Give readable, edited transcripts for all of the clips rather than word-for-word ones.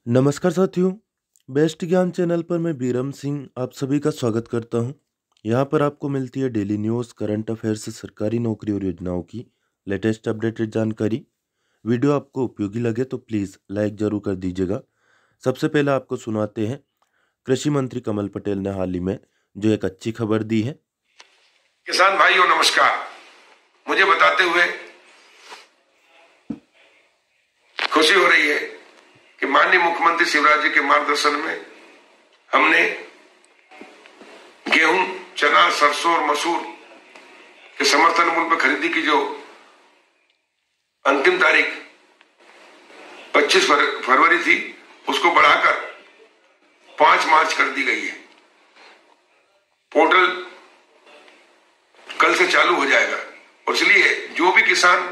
नमस्कार साथियों। बेस्ट ज्ञान चैनल पर मैं बीरम सिंह आप सभी का स्वागत करता हूं। यहां पर आपको मिलती है डेली न्यूज़, करंट अफेयर्स, सरकारी नौकरी और योजनाओं की लेटेस्ट अपडेटेड जानकारी। वीडियो आपको उपयोगी लगे तो प्लीज़ लाइक ज़रूर कर दीजिएगा। सबसे पहले आपको सुनाते हैं, कृषि मंत्री कमल पटेल ने हाल ही में जो एक अच्छी खबर दी है। किसान भाइयों नमस्कार। मुझे बताते हुए खुशी हो रही है कि माननीय मुख्यमंत्री शिवराज जी के मार्गदर्शन में हमने गेहूं, चना, सरसों और मसूर के समर्थन मूल्य पर खरीदी की जो अंतिम तारीख 25 फरवरी थी उसको बढ़ाकर 5 मार्च कर दी गई है। पोर्टल कल से चालू हो जाएगा और इसलिए जो भी किसान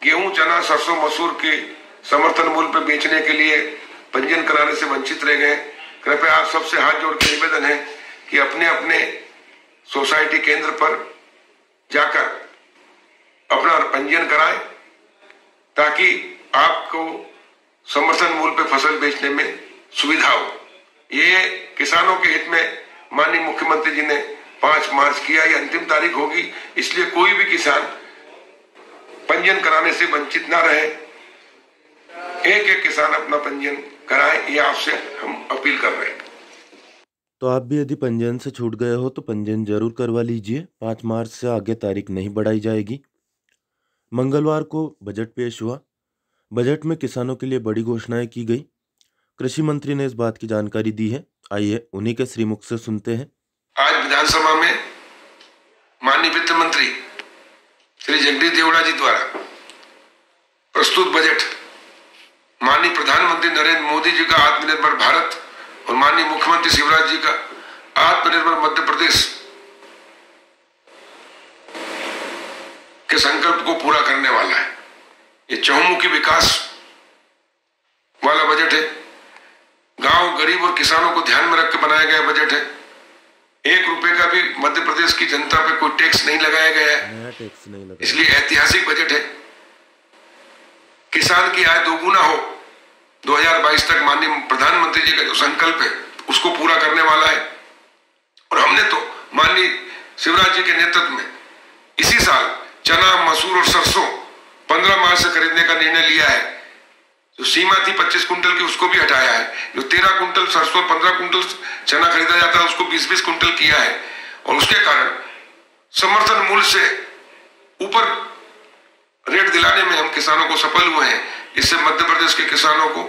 गेहूं, चना, सरसों, मसूर के समर्थन मूल्य पर बेचने के लिए पंजीयन कराने से वंचित रह गए, कृपया आप सबसे हाथ जोड़ के निवेदन है कि अपने अपने सोसाइटी केंद्र पर जाकर अपना पंजीयन कराएं ताकि आपको समर्थन मूल्य पर फसल बेचने में सुविधा हो। ये किसानों के हित में माननीय मुख्यमंत्री जी ने 5 मार्च किया, ये अंतिम तारीख होगी, इसलिए कोई भी किसान पंजीयन कराने से वंचित ना रहे। एक एक किसान अपना पंजीयन कराए, ये आपसे हम अपील कर रहे हैं। तो आप भी यदि पंजीयन से छूट गए हो तो पंजीयन जरूर करवा लीजिए। 5 मार्च से आगे तारीख नहीं बढ़ाई जाएगी। मंगलवार को बजट पेश हुआ। बजट में किसानों के लिए बड़ी घोषणाएं की गई। कृषि मंत्री ने इस बात की जानकारी दी है। आइए उन्हीं के श्रीमुख से सुनते हैं। आज विधानसभा में माननीय वित्त मंत्री श्री जगदीश देवड़ा जी द्वारा प्रस्तुत बजट माननीय प्रधानमंत्री नरेंद्र मोदी जी का आत्मनिर्भर भारत और माननीय मुख्यमंत्री शिवराज जी का आत्मनिर्भर मध्य प्रदेश के संकल्प को पूरा करने वाला है। ये चहुमुखी विकास वाला बजट है। गांव, गरीब और किसानों को ध्यान में रख के बनाया गया बजट है। 1 रुपए का भी मध्य प्रदेश की जनता पे कोई टैक्स नहीं लगाया गया है, इसलिए ऐतिहासिक बजट है। किसान की आय दोगुना हो 2022 तक माननीय प्रधानमंत्री जी का जो संकल्प है उसको पूरा करने वाला है। और हमने तो माननीय शिवराज जी के नेतृत्व में इसी साल चना, मसूर और सरसों 15 मार्च से खरीदने का निर्णय लिया है। जो सीमा थी 25 कुंटल की उसको भी हटाया है। जो 13 कुंटल सरसों, 15 कुंटल चना खरीदा जाता है उसको 20-20 कुंटल किया है। और उसके कारण समर्थन मूल्य से ऊपर रेट दिलाने में हम किसानों को सफल हुए हैं। इससे मध्य प्रदेश के किसानों को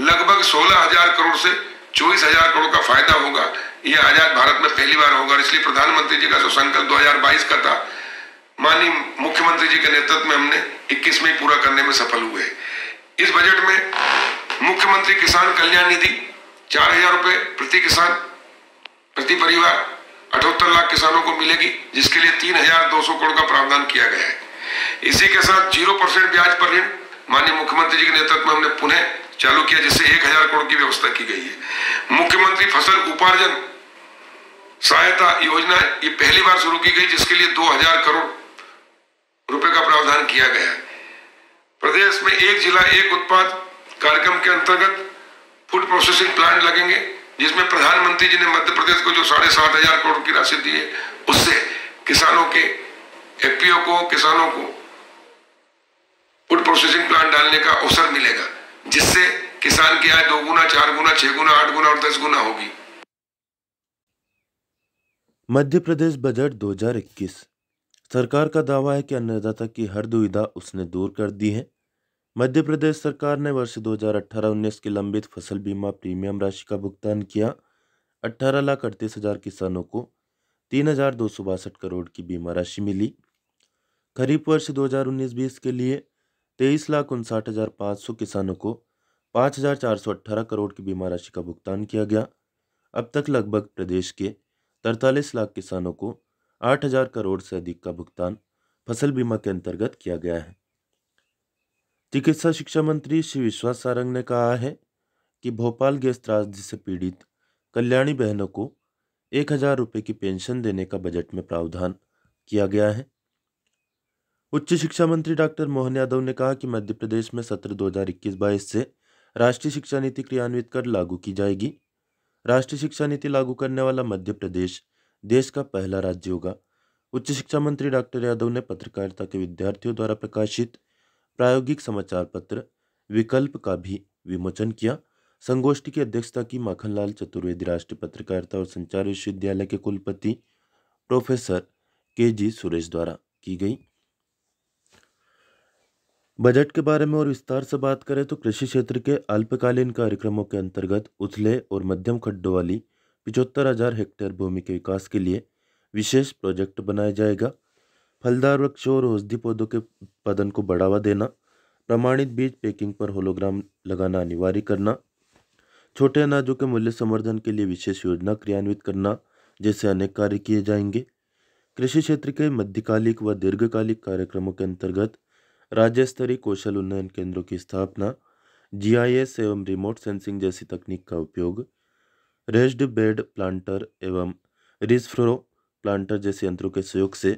लगभग 16,000 करोड़ से 24,000 करोड़ का फायदा होगा। यह आजाद भारत में पहली बार होगा। इसलिए प्रधानमंत्री जी का जो संकल्प 2022 का था, माननीय मुख्यमंत्री जी के नेतृत्व में हमने 21 में पूरा करने में सफल हुए। इस बजट में मुख्यमंत्री किसान कल्याण निधि 4,000 रुपए प्रति किसान प्रति परिवार 78 लाख किसानों को मिलेगी, जिसके लिए 3,200 करोड़ का प्रावधान किया गया है। इसी के साथ 0% ब्याज पर ऋण माननीय मुख्यमंत्री जी के नेतृत्व में हमने पुनः चालू किया, जिससे 1,000 करोड़ की व्यवस्था की गई है। मुख्यमंत्री फसल उपार्जन सहायता योजना ये पहली बार शुरू की गई, जिसके लिए 2,000 करोड़ रुपए का प्रावधान किया गया है। प्रदेश में एक जिला एक उत्पाद कार्यक्रम के अंतर्गत फूड प्रोसेसिंग प्लांट लगेंगे, जिसमें प्रधानमंत्री जी ने मध्य प्रदेश को जो 7,500 करोड़ की राशि दी है उससे किसानों के एफपीओ को, किसानों को फूड प्रोसेसिंग प्लांट डालने का अवसर मिलेगा, जिससे किसान की आय 2 गुना, 4 गुना, 6 गुना, 8 गुना और 10 गुना होगी। मध्य प्रदेश बजट 2021। सरकार का दावा है कि अन्नदाता की हर दुविधा उसने दूर कर दी है। मध्य प्रदेश सरकार ने वर्ष 2018-19 की लंबित फसल बीमा प्रीमियम राशि का भुगतान किया। 18,38,000 किसानों को 3,262 करोड़ की बीमा राशि मिली। खरीफ वर्ष 2019-20 के लिए 23,59,500 किसानों को 5,418 करोड़ की बीमा राशि का भुगतान किया गया। अब तक लगभग प्रदेश के 43 लाख किसानों को 8,000 करोड़ से अधिक का भुगतान फसल बीमा के अंतर्गत किया गया है। चिकित्सा शिक्षा मंत्री श्री विश्वास सारंग ने कहा है कि भोपाल गैस त्रासदी से पीड़ित कल्याणी बहनों को 1,000 रुपये की पेंशन देने का बजट में प्रावधान किया गया है। उच्च शिक्षा मंत्री डॉक्टर मोहन यादव ने कहा कि मध्य प्रदेश में सत्र 2021-22 से राष्ट्रीय शिक्षा नीति क्रियान्वित कर लागू की जाएगी। राष्ट्रीय शिक्षा नीति लागू करने वाला मध्य प्रदेश देश का पहला राज्य होगा। उच्च शिक्षा मंत्री डॉक्टर यादव ने पत्रकारिता के विद्यार्थियों द्वारा प्रकाशित प्रायोगिक समाचार पत्र विकल्प का भी विमोचन किया। संगोष्ठी की अध्यक्षता की माखनलाल चतुर्वेदी राष्ट्रीय पत्रकारिता और संचार विश्वविद्यालय के कुलपति प्रोफेसर के.जी. सुरेश द्वारा की गई। बजट के बारे में और विस्तार से बात करें तो कृषि क्षेत्र के अल्पकालीन कार्यक्रमों के अंतर्गत उथले और मध्यम खड्डों वाली 75,000 हेक्टेयर भूमि के विकास के लिए विशेष प्रोजेक्ट बनाया जाएगा। फलदार वृक्षों और औषधि पौधों के उत्पादन को बढ़ावा देना, प्रमाणित बीज पैकिंग पर होलोग्राम लगाना अनिवार्य करना, छोटे अनाजों के मूल्य संवर्धन के लिए विशेष योजना क्रियान्वित करना जैसे अनेक कार्य किए जाएंगे। कृषि क्षेत्र के मध्यकालिक व दीर्घकालिक कार्यक्रमों के अंतर्गत राज्य स्तरीय कौशल उन्नयन केंद्रों की स्थापना, जीआईएस एवं रिमोट सेंसिंग जैसी तकनीक का उपयोग, रेस्ड बेड प्लांटर एवं रिज फ्रो प्लांटर जैसे यंत्रों के सहयोग से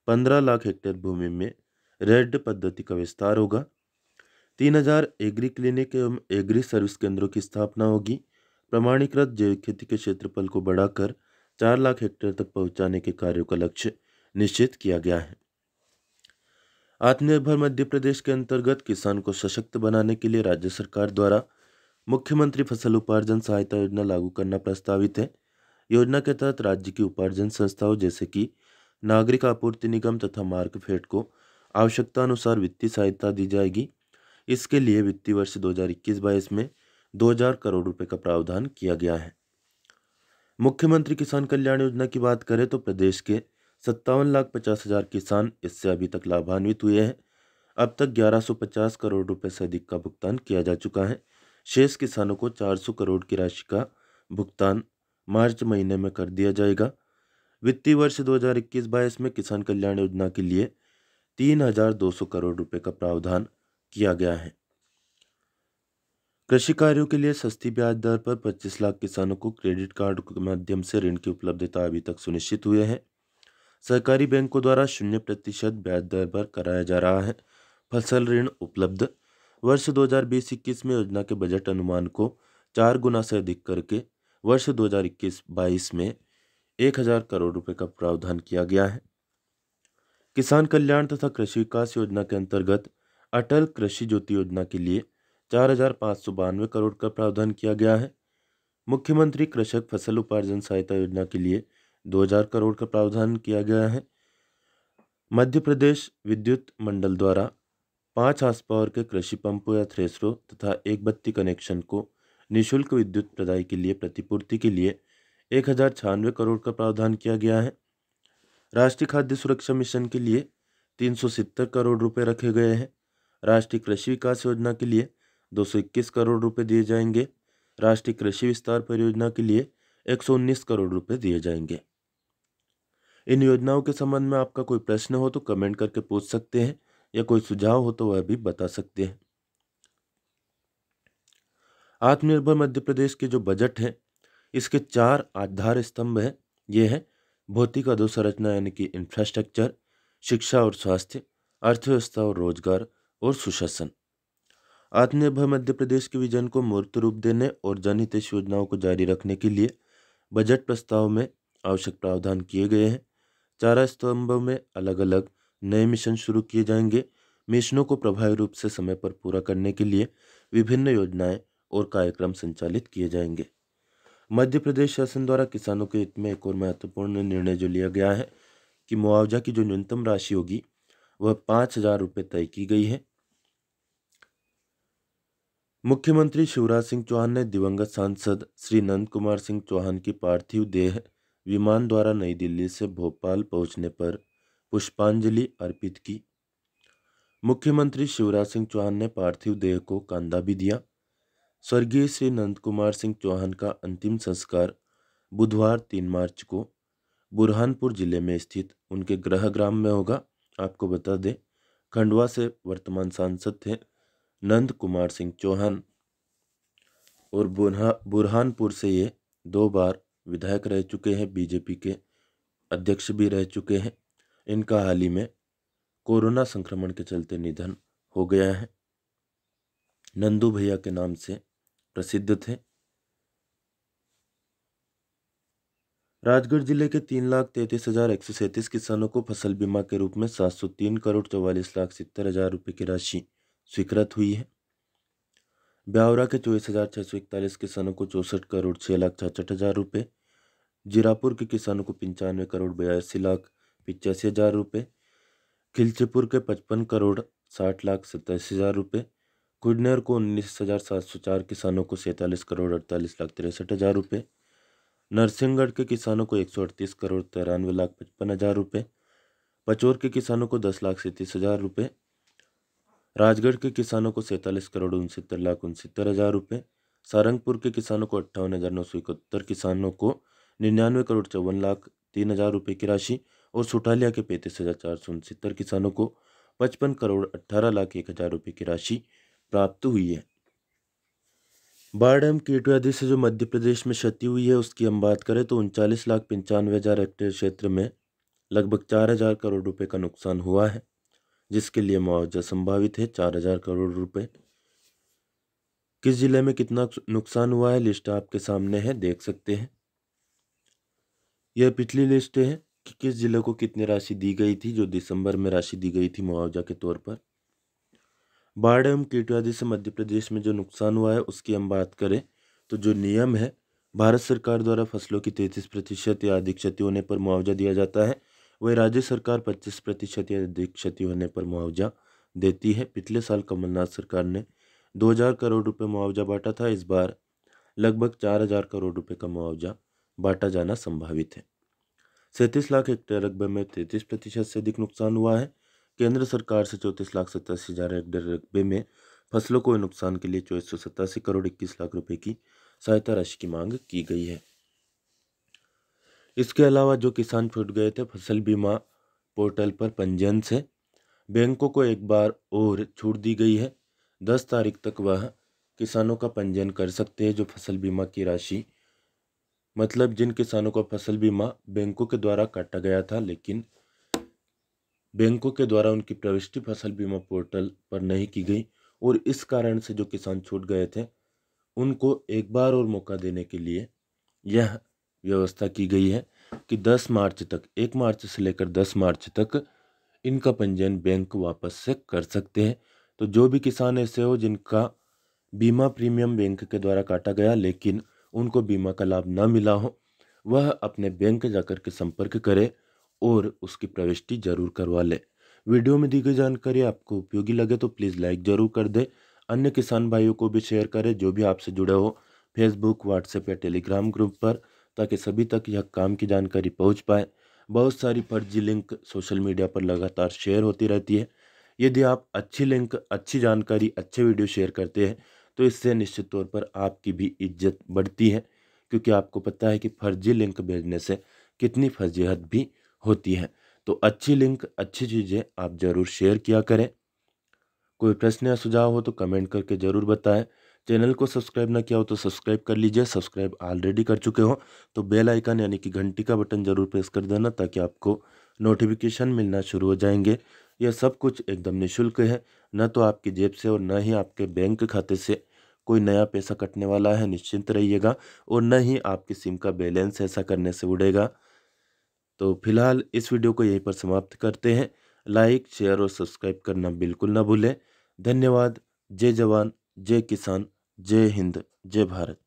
15 लाख हेक्टेयर भूमि में रेड पद्धति का विस्तार होगा। 3,000 एग्री क्लिनिक एवं एग्री सर्विस केंद्रों की स्थापना होगी। प्रमाणीकृत जैविक खेती के क्षेत्रफल को बढ़ाकर 4 लाख हेक्टेयर तक पहुंचाने के कार्यों का लक्ष्य निश्चित किया गया है। आत्मनिर्भर मध्य प्रदेश के अंतर्गत किसान को सशक्त बनाने के लिए राज्य सरकार द्वारा मुख्यमंत्री फसल उपार्जन सहायता योजना लागू करना प्रस्तावित है। योजना के तहत राज्य की उपार्जन संस्थाओं जैसे कि नागरिक आपूर्ति निगम तथा मार्कफेड को आवश्यकता अनुसार वित्तीय सहायता दी जाएगी। इसके लिए वित्तीय वर्ष 2021-22 में 2,000 करोड़ रुपए का प्रावधान किया गया है। मुख्यमंत्री किसान कल्याण योजना की बात करें तो प्रदेश के 57,50,000 किसान इससे अभी तक लाभान्वित हुए हैं। अब तक 1,150 करोड़ रुपए से अधिक का भुगतान किया जा चुका है। शेष किसानों को 400 करोड़ की राशि का भुगतान मार्च महीने में कर दिया जाएगा। वित्तीय वर्ष 2021-22 में किसान कल्याण योजना के लिए 3,200 करोड़ रुपए का प्रावधान किया गया है। कृषि कार्यों के लिए सस्ती ब्याज दर पर 25 लाख किसानों को क्रेडिट कार्ड के माध्यम से ऋण की उपलब्धता अभी तक सुनिश्चित हुए हैं। सहकारी बैंकों द्वारा 0% ब्याज दर पर कराया जा रहा है फसल ऋण उपलब्ध। वर्ष 2020-21 में योजना के बजट अनुमान को 4 गुना से अधिक करके वर्ष 2021-22 में 1,000 करोड़ रुपए का प्रावधान किया गया है। किसान कल्याण तथा कृषि विकास योजना के अंतर्गत अटल कृषि ज्योति योजना के लिए 4,592 करोड़ का प्रावधान किया गया है। मुख्यमंत्री कृषक फसल उपार्जन सहायता योजना के लिए 2,000 करोड़ का प्रावधान किया गया है। मध्य प्रदेश विद्युत मंडल द्वारा 5 हार्स पावर के कृषि पंपों या थ्रेसरों तथा एक बत्ती कनेक्शन को निःशुल्क विद्युत प्रदाय के लिए प्रतिपूर्ति के लिए 1,096 करोड़ का प्रावधान किया गया है। राष्ट्रीय खाद्य सुरक्षा मिशन के लिए 370 करोड़ रुपए रखे गए हैं। राष्ट्रीय कृषि विकास योजना के लिए 221 करोड़ रुपए दिए जाएंगे। राष्ट्रीय कृषि विस्तार परियोजना के लिए 119 करोड़ रुपए दिए जाएंगे। इन योजनाओं के संबंध में आपका कोई प्रश्न हो तो कमेंट करके पूछ सकते हैं या कोई सुझाव हो तो वह भी बता सकते हैं। आत्मनिर्भर मध्य प्रदेश के जो बजट है इसके 4 आधार स्तंभ हैं। ये है भौतिक अधोसंरचना यानी कि इंफ्रास्ट्रक्चर, शिक्षा और स्वास्थ्य, अर्थव्यवस्था और रोजगार और सुशासन। आत्मनिर्भर मध्य प्रदेश के विजन को मूर्त रूप देने और जनहितैषी योजनाओं को जारी रखने के लिए बजट प्रस्ताव में आवश्यक प्रावधान किए गए हैं। 4 स्तंभों में अलग अलग नए मिशन शुरू किए जाएंगे। मिशनों को प्रभावी रूप से समय पर पूरा करने के लिए विभिन्न योजनाएं और कार्यक्रम संचालित किए जाएंगे। मध्य प्रदेश शासन द्वारा किसानों के हित में एक और महत्वपूर्ण निर्णय जो लिया गया है कि मुआवजा की जो न्यूनतम राशि होगी वह 5,000 रुपये तय की गई है। मुख्यमंत्री शिवराज सिंह चौहान ने दिवंगत सांसद श्री नंद कुमार सिंह चौहान की पार्थिव देह विमान द्वारा नई दिल्ली से भोपाल पहुंचने पर पुष्पांजलि अर्पित की। मुख्यमंत्री शिवराज सिंह चौहान ने पार्थिव देह को कंधा भी दिया। स्वर्गीय श्री नंद कुमार सिंह चौहान का अंतिम संस्कार बुधवार 3 मार्च को बुरहानपुर जिले में स्थित उनके गृह ग्राम में होगा। आपको बता दें खंडवा से वर्तमान सांसद थे नंद कुमार सिंह चौहान और बुरहानपुर से ये 2 बार विधायक रह चुके हैं, बीजेपी के अध्यक्ष भी रह चुके हैं। इनका हाल ही में कोरोना संक्रमण के चलते निधन हो गया है। नंदू भैया के नाम से प्रसिद्ध थे। राजगढ़ जिले के 3,33,137 किसानों को फसल बीमा के रूप में 703,44,70,000 रुपये की राशि स्वीकृत हुई है। ब्यावरा के 24,641 किसानों को 64,06,66,000 रुपये, जीरापुर के किसानों को 95,82,85,000 रुपये, खिलचीपुर के 55,60,87,000 रुपये, कुडनेर को 19,704 किसानों को 47,48,63,000 रुपये, नरसिंहगढ़ के किसानों को 138,93,55,000 रुपये, पचौर के किसानों को 10,37,000 रुपये, राजगढ़ के किसानों को 47,69,69,70,000 रुपये, सारंगपुर के किसानों को 58,971 किसानों को 99,54,03,000 रुपये की राशि और सुठालिया के 35,469 किसानों को 55,18,01,000 रुपये की राशि प्राप्त हुई है। बाढ़ एवं कीट व्याधि से जो मध्य प्रदेश में क्षति हुई है उसकी हम बात करें तो 39,95,000 हेक्टेयर क्षेत्र में लगभग 4,000 करोड़ रुपए का नुकसान हुआ है, जिसके लिए मुआवजा संभावित है 4,000 करोड़ रुपए। किस जिले में कितना नुकसान हुआ है लिस्ट आपके सामने है, देख सकते हैं। यह पिछली लिस्ट है कि किस जिले को कितनी राशि दी गई थी, जो दिसंबर में राशि दी गई थी मुआवजा के तौर पर। बाढ़ एवं कीट व्याधि से मध्य प्रदेश में जो नुकसान हुआ है उसकी हम बात करें तो जो नियम है, भारत सरकार द्वारा फसलों की 33% या अधिक क्षति होने पर मुआवजा दिया जाता है, वही राज्य सरकार 25% या अधिक क्षति होने पर मुआवजा देती है। पिछले साल कमलनाथ सरकार ने 2,000 करोड़ रुपए मुआवजा बांटा था, इस बार लगभग 4,000 करोड़ रुपए का मुआवजा बांटा जाना संभावित है। 37 लाख हेक्टेयर रकबे में 33% से अधिक नुकसान हुआ है। केंद्र सरकार से 34,87,000 हेक्टेयर रकबे में फसलों को नुकसान के लिए 2487 करोड़ 21 लाख रुपए की सहायता राशि की मांग की गई है। इसके अलावा जो किसान छूट गए थे फसल बीमा पोर्टल पर पंजीयन से, बैंकों को एक बार और छूट दी गई है। 10 तारीख तक वह किसानों का पंजीयन कर सकते हैं जो फसल बीमा की राशि, मतलब जिन किसानों का फसल बीमा बैंकों के द्वारा काटा गया था लेकिन बैंकों के द्वारा उनकी प्रविष्टि फसल बीमा पोर्टल पर नहीं की गई और इस कारण से जो किसान छूट गए थे उनको एक बार और मौका देने के लिए यह व्यवस्था की गई है कि 10 मार्च तक, 1 मार्च से लेकर 10 मार्च तक इनका पंजीयन बैंक वापस से कर सकते हैं। तो जो भी किसान ऐसे हो जिनका बीमा प्रीमियम बैंक के द्वारा काटा गया लेकिन उनको बीमा का लाभ न मिला हो, वह अपने बैंक जाकर के संपर्क करे और उसकी प्रविष्टि जरूर करवा ले। वीडियो में दी गई जानकारी आपको उपयोगी लगे तो प्लीज़ लाइक जरूर कर दे। अन्य किसान भाइयों को भी शेयर करें जो भी आपसे जुड़े हो फेसबुक, व्हाट्सएप या टेलीग्राम ग्रुप पर, ताकि सभी तक यह काम की जानकारी पहुंच पाए। बहुत सारी फर्जी लिंक सोशल मीडिया पर लगातार शेयर होती रहती है। यदि आप अच्छी लिंक, अच्छी जानकारी, अच्छे वीडियो शेयर करते हैं तो इससे निश्चित तौर पर आपकी भी इज्जत बढ़ती है, क्योंकि आपको पता है कि फर्जी लिंक भेजने से कितनी फर्जियत भी होती है। तो अच्छी लिंक, अच्छी चीज़ें आप ज़रूर शेयर किया करें। कोई प्रश्न या सुझाव हो तो कमेंट करके ज़रूर बताएं। चैनल को सब्सक्राइब ना किया हो तो सब्सक्राइब कर लीजिए। सब्सक्राइब ऑलरेडी कर चुके हो तो बेल आइकन यानी कि घंटी का बटन ज़रूर प्रेस कर देना, ताकि आपको नोटिफिकेशन मिलना शुरू हो जाएंगे। यह सब कुछ एकदम निःशुल्क है, न तो आपकी जेब से और न ही आपके बैंक खाते से कोई नया पैसा कटने वाला है, निश्चिंत रहिएगा। और न ही आपकी सिम का बैलेंस ऐसा करने से उड़ेगा। तो फिलहाल इस वीडियो को यहीं पर समाप्त करते हैं। लाइक, शेयर और सब्सक्राइब करना बिल्कुल ना भूलें। धन्यवाद। जय जवान, जय किसान, जय हिंद, जय भारत।